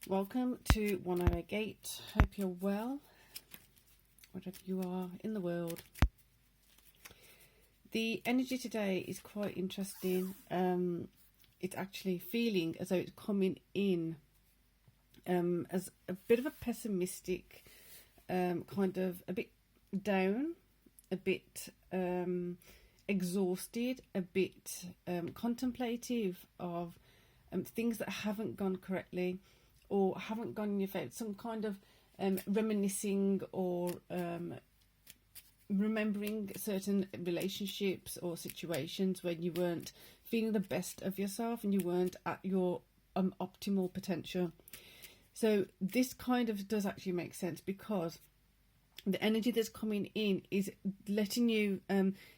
Welcome to 108 Gate. Hope you're well, wherever you are in the world. The energy today is quite interesting. It's actually feeling as though it's coming in as a bit of a pessimistic, kind of a bit down, a bit exhausted, a bit contemplative of things that haven't gone correctly or haven't gone in your favour. Some kind of reminiscing or remembering certain relationships or situations when you weren't feeling the best of yourself and you weren't at your optimal potential. So this kind of does actually make sense, because the energy that's coming in is letting you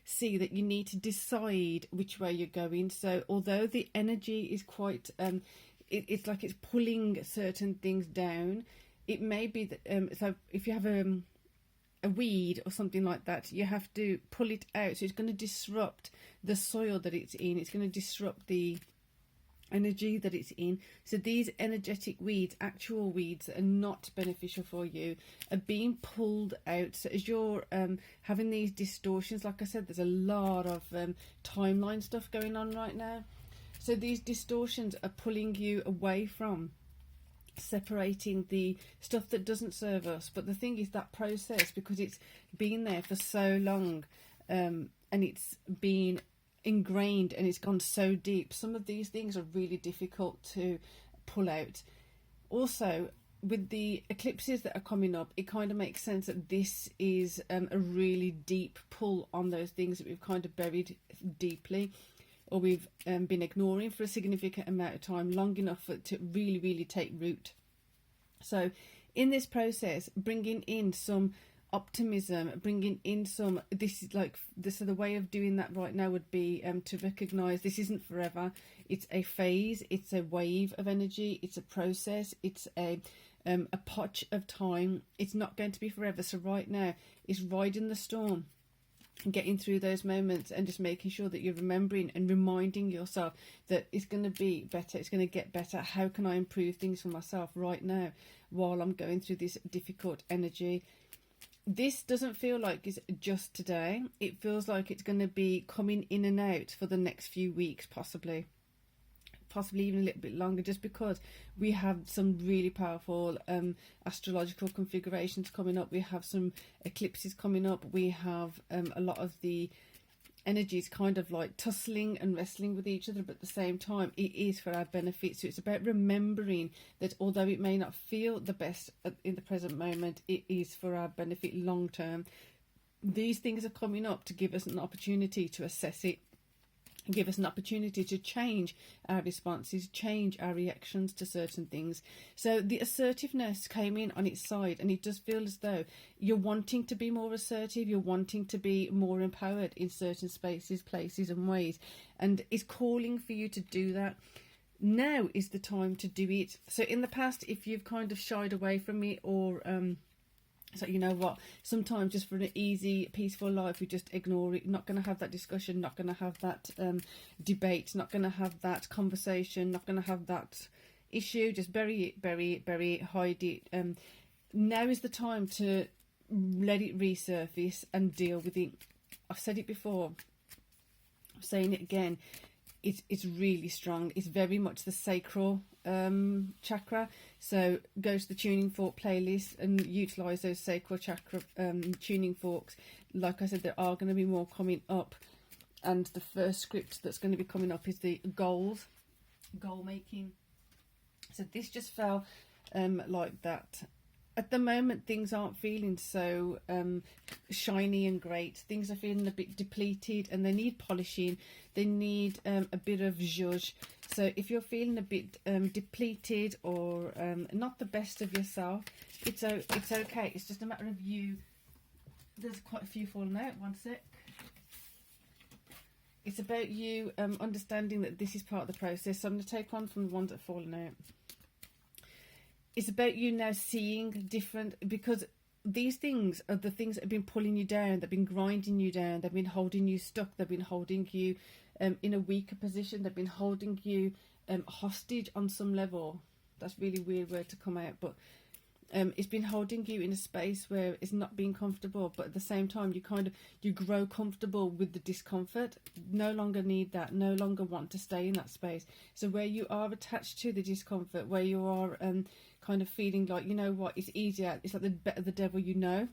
see that you need to decide which way you're going. So although the energy is quite it's like it's pulling certain things down, it may be that so if you have a weed or something like that, you have to pull it out. So it's going to disrupt the soil that it's in. It's going to disrupt the energy that it's in. So these energetic weeds, actual weeds that are not beneficial for you, are being pulled out. So as you're having these distortions, like I said, there's a lot of timeline stuff going on right now. So these distortions are pulling you away from separating the stuff that doesn't serve us. But the thing is, that process, because it's been there for so long, and it's been ingrained and it's gone so deep, some of these things are really difficult to pull out. Also, with the eclipses that are coming up, it kind of makes sense that this is a really deep pull on those things that we've kind of buried deeply, or we've been ignoring for a significant amount of time, long enough for it to really take root. So in this process, bringing in some optimism, bringing in some, this is like this, so the way of doing that right now would be to recognize this isn't forever. It's a phase, it's a wave of energy, it's a process, it's a patch of time. It's not going to be forever. So right now it's riding the storm, getting through those moments, and just making sure that you're remembering and reminding yourself that it's going to be better, it's going to get better. How can I improve things for myself right now while I'm going through this difficult energy? This doesn't feel like it's just today. It feels like it's going to be coming in and out for the next few weeks, possibly even a little bit longer, just because we have some really powerful astrological configurations coming up. We have some eclipses coming up. We have a lot of the energies kind of like tussling and wrestling with each other, but at the same time it is for our benefit. So it's about remembering that although it may not feel the best in the present moment, it is for our benefit long term. These things are coming up to give us an opportunity to assess it, give us an opportunity to change our responses, change our reactions to certain things. So the assertiveness came in on its side, and it does feel as though you're wanting to be more assertive, you're wanting to be more empowered in certain spaces, places and ways, and it's calling for you to do that. Now is the time to do it. So in the past, if you've kind of shied away from it, or so you know what, sometimes just for an easy, peaceful life, we just ignore it. Not going to have that discussion, not going to have that debate, not going to have that conversation, not going to have that issue. Just bury it, hide it. Now is the time to let it resurface and deal with it. I've said it before, I'm saying it again. It's really strong. It's very much the sacral chakra. So go to the tuning fork playlist and utilize those sacral chakra tuning forks. Like I said, there are going to be more coming up, and the first script that's going to be coming up is the goal making. So this just felt like that. At the moment, things aren't feeling so shiny and great. Things are feeling a bit depleted, and they need polishing. They need a bit of zhuzh. So if you're feeling a bit depleted or not the best of yourself, it's okay. It's just a matter of you. There's quite a few falling out. One sec. It's about you understanding that this is part of the process. So I'm going to take one from the ones that have fallen out. It's about you now seeing different, because these things are the things that have been pulling you down, they've been grinding you down, they've been holding you stuck, they've been holding you in a weaker position, they've been holding you hostage on some level. That's really weird word to come out, but it's been holding you in a space where it's not being comfortable, but at the same time you grow comfortable with the discomfort. No longer need that, no longer want to stay in that space. So where you are attached to the discomfort, where you are kind of feeling like, you know what, it's easier, it's like the better the devil you know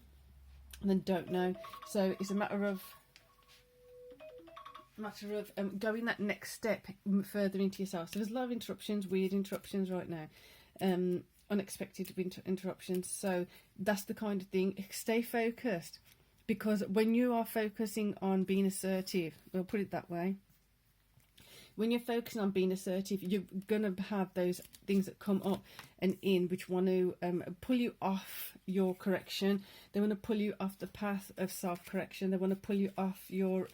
than don't know. So it's a matter of going that next step further into yourself. So there's a lot of interruptions, weird interruptions right now, unexpected interruptions. So that's the kind of thing. Stay focused, because when you are focusing on being assertive, we'll put it that way, when you're focusing on being assertive, you're going to have those things that come up and in which want to pull you off your correction. They want to pull you off the path of self-correction. They want to pull you off your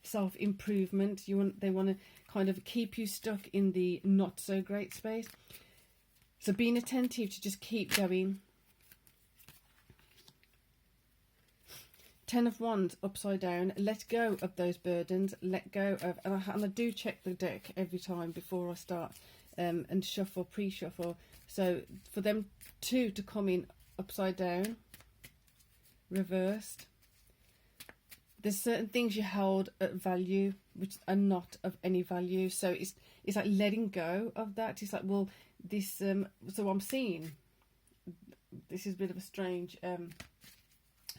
self-improvement. They want to kind of keep you stuck in the not so great space. So being attentive to just keep going. 10 of Wands upside down. Let go of those burdens. Let go of, and I do check the deck every time before I start and shuffle, pre-shuffle. So for them two to come in upside down, reversed. There's certain things you hold at value which are not of any value. So it's like letting go of that. It's like, well, this so I'm seeing, this is a bit of a strange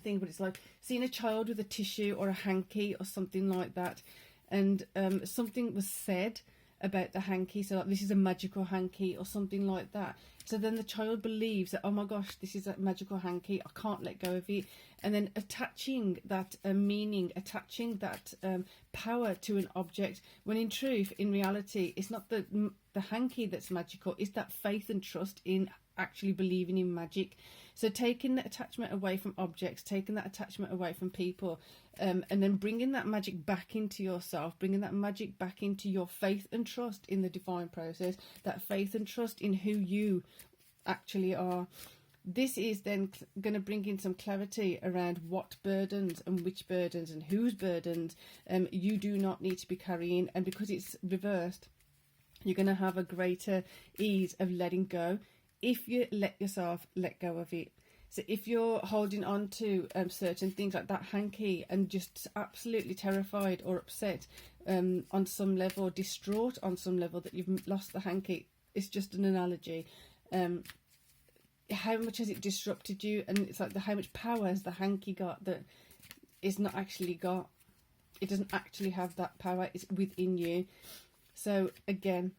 thing, but it's like seeing a child with a tissue or a hanky or something like that, and something was said about the hanky, so like, this is a magical hanky or something like that. So then the child believes that, oh my gosh, this is a magical hanky, I can't let go of it, and then attaching that meaning, attaching that power to an object, when in truth, in reality, it's not the hanky that's magical, it's that faith and trust in actually believing in magic. So taking the attachment away from objects, taking that attachment away from people, and then bringing that magic back into yourself, bringing that magic back into your faith and trust in the divine process, that faith and trust in who you actually are. This is then going to bring in some clarity around what burdens and which burdens and whose burdens you do not need to be carrying. And because it's reversed, you're going to have a greater ease of letting go if you let yourself let go of it. So if you're holding on to certain things like that hanky and just absolutely terrified or upset on some level, distraught on some level that you've lost the hanky, it's just an analogy. How much has it disrupted you? And it's like, how much power has the hanky got that it's not actually got? It doesn't actually have that power. It's within you. So again,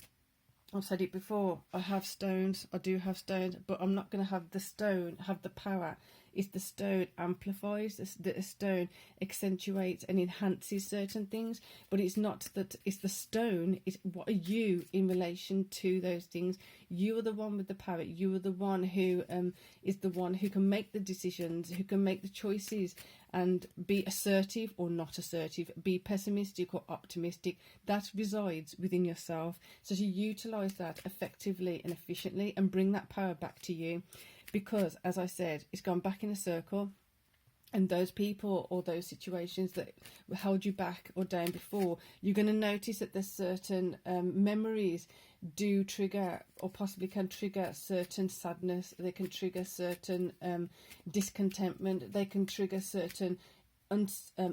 I've said it before, I have stones, I do have stones, but I'm not going to have the stone have the power. It's the stone amplifies, the stone accentuates and enhances certain things, but it's not that it's the stone, it's what are you in relation to those things. You are the one with the power, you are the one who is the one who can make the decisions, who can make the choices and be assertive or not assertive, be pessimistic or optimistic. That resides within yourself. So to utilise that effectively and efficiently and bring that power back to you, because as I said, it's gone back in a circle, and those people or those situations that held you back or down before, you're going to notice that there's certain memories do trigger or possibly can trigger certain sadness, they can trigger certain discontentment, they can trigger certain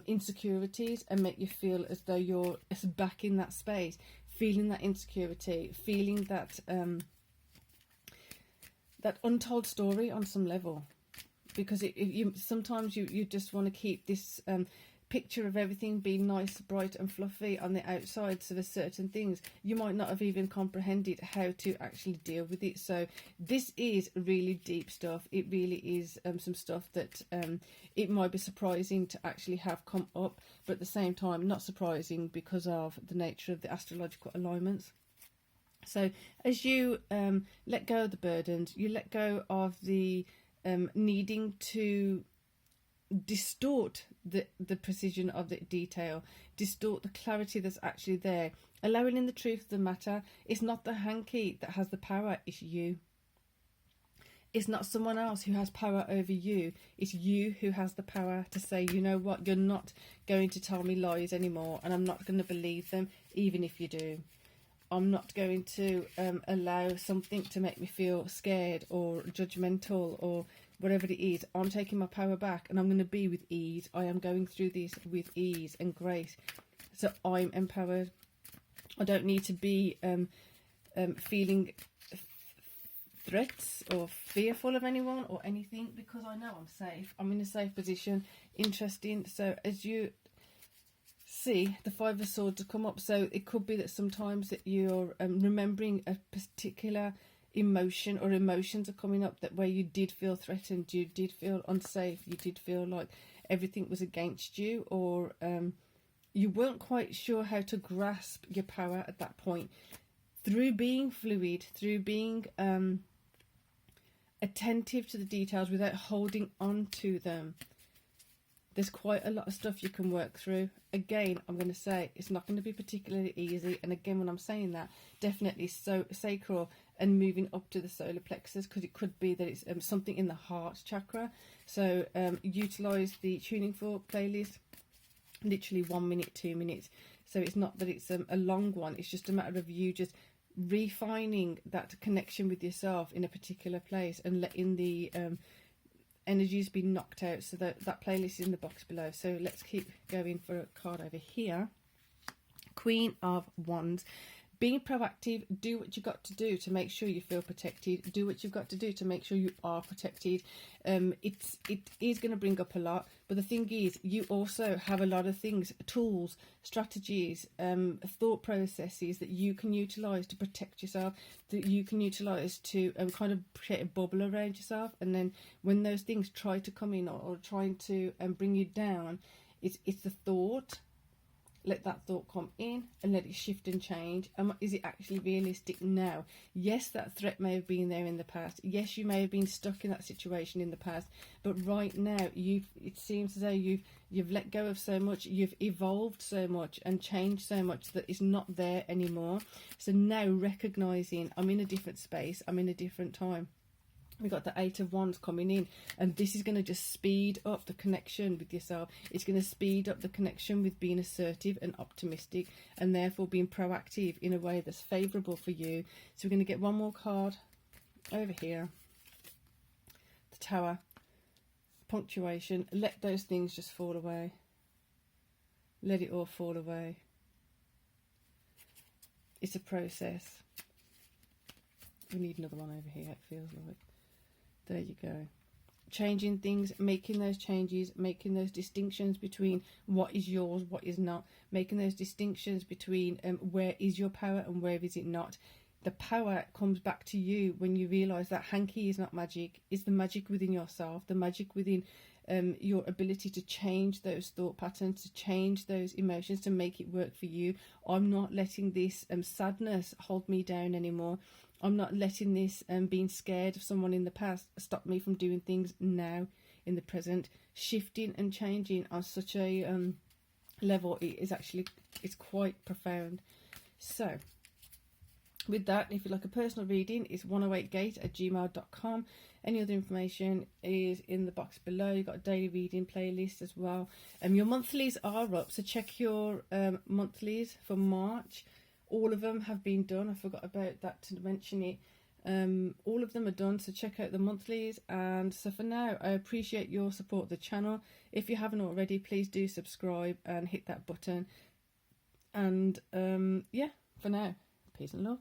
insecurities and make you feel as though you're back in that space, feeling that insecurity, feeling that that untold story on some level, because sometimes you just want to keep this picture of everything being nice, bright and fluffy on the outside, so there's certain things you might not have even comprehended how to actually deal with it. So this is really deep stuff. It really is some stuff that it might be surprising to actually have come up, but at the same time not surprising because of the nature of the astrological alignments. So as you let go of the burdens, you let go of the needing to distort the precision of the detail, distort the clarity that's actually there, allowing in the truth of the matter. It's not the hanky that has the power, it's you. It's not someone else who has power over you, it's you who has the power to say, you know what, you're not going to tell me lies anymore, and I'm not going to believe them even if you do. I'm not going to allow something to make me feel scared or judgmental or whatever it is. I'm taking my power back, and I'm going to be with ease. I am going through this with ease and grace. So I'm empowered. I don't need to be feeling threats or fearful of anyone or anything, because I know I'm safe. I'm in a safe position. Interesting. So as you see, the Five of Swords to come up. So it could be that sometimes that you're remembering a particular emotion, or emotions are coming up that where you did feel threatened, you did feel unsafe, you did feel like everything was against you, or you weren't quite sure how to grasp your power at that point. Through being fluid, through being attentive to the details without holding on to them, there's quite a lot of stuff you can work through. Again, I'm going to say it's not going to be particularly easy. And again, when I'm saying that, definitely so sacral and moving up to the solar plexus, because it could be that it's something in the heart chakra. So utilize the Tuning Fork playlist, literally 1 minute, 2 minutes. So it's not that it's a long one. It's just a matter of you just refining that connection with yourself in a particular place and letting the energies be knocked out. So that playlist is in the box below. So let's keep going for a card over here. Queen of Wands. Being proactive, do what you got to do to make sure you feel protected. Do what you've got to do to make sure you are protected. It is going to bring up a lot, but the thing is, you also have a lot of things, tools, strategies, thought processes that you can utilize to protect yourself, that you can utilize to kind of create a bubble around yourself. And then when those things try to come in, or trying to bring you down, it's the thought. Let that thought come in and let it shift and change. Is it actually realistic now? Yes, that threat may have been there in the past. Yes, you may have been stuck in that situation in the past. But right now, it seems as though you've let go of so much. You've evolved so much and changed so much that it's not there anymore. So now recognizing I'm in a different space. I'm in a different time. We got the Eight of Wands coming in, and this is going to just speed up the connection with yourself. It's going to speed up the connection with being assertive and optimistic, and therefore being proactive in a way that's favourable for you. So we're going to get one more card over here. The Tower. Punctuation. Let those things just fall away. Let it all fall away. It's a process. We need another one over here, it feels like. There you go. Changing things, making those changes, making those distinctions between what is yours, what is not, making those distinctions between where is your power and where is it not. The power comes back to you when you realise that hanky is not magic. It's the magic within yourself, the magic within your ability to change those thought patterns, to change those emotions, to make it work for you. I'm not letting this sadness hold me down anymore. I'm not letting this being scared of someone in the past stop me from doing things now in the present. Shifting and changing on such a level, it's quite profound. So with that, if you'd like a personal reading, it's 108gate@gmail.com. Any other information is in the box below. You've got a daily reading playlist as well. Your monthlies are up, so check your monthlies for March. All of them have been done. I forgot about that to mention it. All of them are done, so check out the monthlies. And so for now, I appreciate your support of the channel. If you haven't already, please do subscribe and hit that button. And yeah, for now, peace and love.